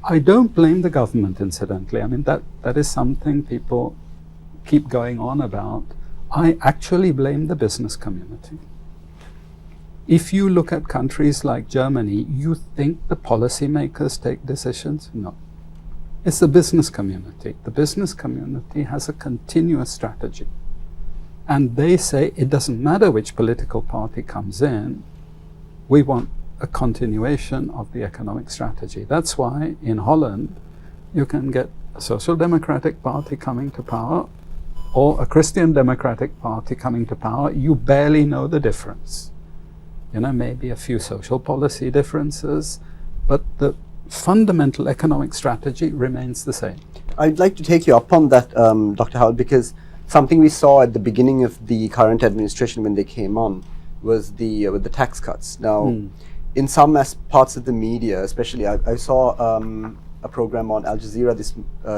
I don't blame the government, incidentally. I mean, that is something people keep going on about. I actually blame the business community. If you look at countries like Germany, you think the policymakers take decisions? No. It's the business community. The business community has a continuous strategy. And they say it doesn't matter which political party comes in, we want a continuation of the economic strategy. That's why in Holland you can get a social democratic party coming to power or a Christian democratic party coming to power. You barely know the difference. You know, maybe a few social policy differences, but the fundamental economic strategy remains the same. I'd like to take you up on that, Dr. Howard, because something we saw at the beginning of the current administration when they came on was with the tax cuts. Now, in some parts of the media, especially, I saw a program on Al Jazeera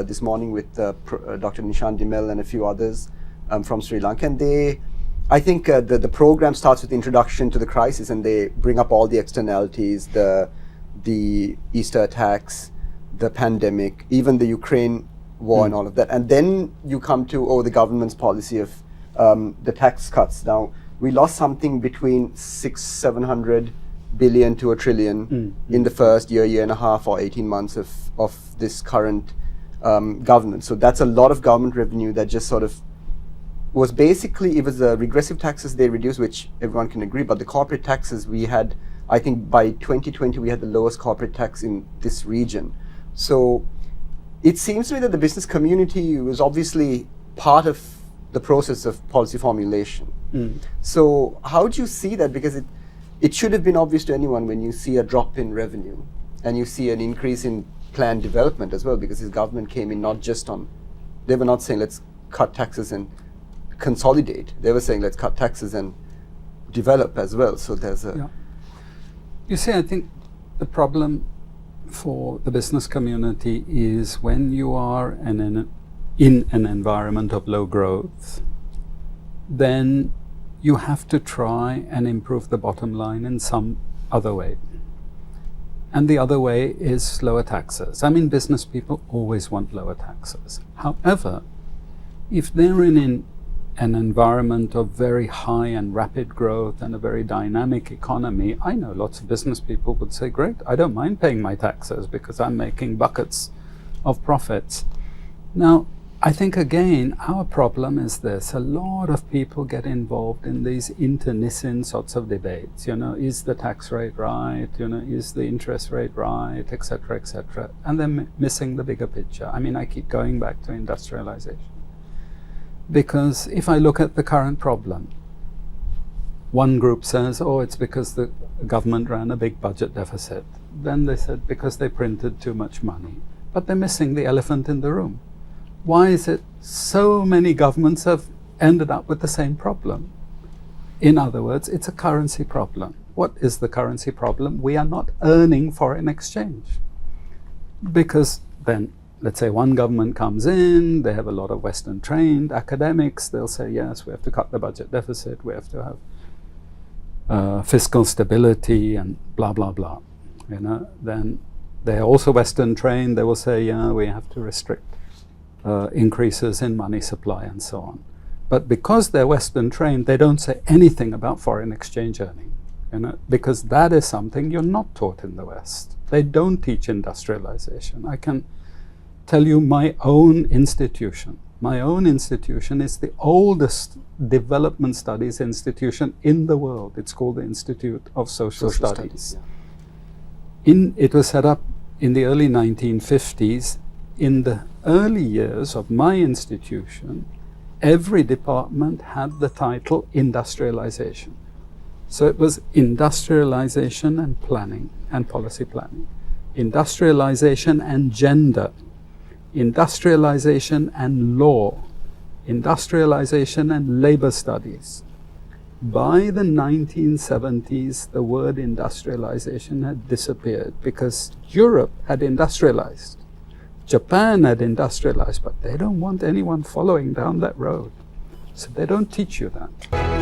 this morning with Dr. Nishan Dimel and a few others from Sri Lanka, and I think the program starts with the introduction to the crisis, and they bring up all the externalities, the Easter attacks, the pandemic, even the Ukraine war and all of that. And then you come to, the government's policy of the tax cuts. Now, we lost something between 600-700 billion to $1 trillion in the first year and a half or 18 months of this current government. So that's a lot of government revenue that just sort of was basically, it was the regressive taxes they reduced, which everyone can agree, but the corporate taxes we had, I think by 2020 we had the lowest corporate tax in this region. So it seems to me that the business community was obviously part of the process of policy formulation. So how do you see that? Because it should have been obvious to anyone when you see a drop in revenue and you see an increase in planned development as well, because his government came in not just on, they were not saying let's cut taxes and consolidate. They were saying let's cut taxes and develop as well. So there's a... Yeah. You see, I think the problem for the business community is when you are in an environment of low growth, then you have to try and improve the bottom line in some other way. And the other way is lower taxes. I mean, business people always want lower taxes. However, if they're in an environment of very high and rapid growth and a very dynamic economy, I know lots of business people would say, great, I don't mind paying my taxes because I'm making buckets of profits. Now, I think, again, our problem is this. A lot of people get involved in these internecine sorts of debates. You know, is the tax rate right? You know, is the interest rate right? Etc., etc. And they're missing the bigger picture. I mean, I keep going back to industrialization. Because if I look at the current problem, one group says, oh, it's because the government ran a big budget deficit. Then they said, because they printed too much money. But they're missing the elephant in the room. Why is it so many governments have ended up with the same problem? In other words, it's a currency problem. What is the currency problem? We are not earning foreign exchange. Because then, let's say one government comes in, they have a lot of Western trained academics, they'll say, yes, we have to cut the budget deficit, we have to have fiscal stability and blah, blah, blah. You know, then they're also Western trained, they will say, yeah, we have to restrict increases in money supply and so on. But because they're Western trained, they don't say anything about foreign exchange earning, you know, because that is something you're not taught in the West. They don't teach industrialization. I can tell you my own institution. My own institution is the oldest development studies institution in the world. It's called the Institute of Social Studies. Yeah. It was set up in the early 1950s. In the early years of my institution, every department had the title industrialization. So it was industrialization and planning and policy planning, industrialization and gender, industrialization and law, industrialization and labor studies. By the 1970s, the word industrialization had disappeared because Europe had industrialized. Japan had industrialized, but they don't want anyone following down that road. So they don't teach you that.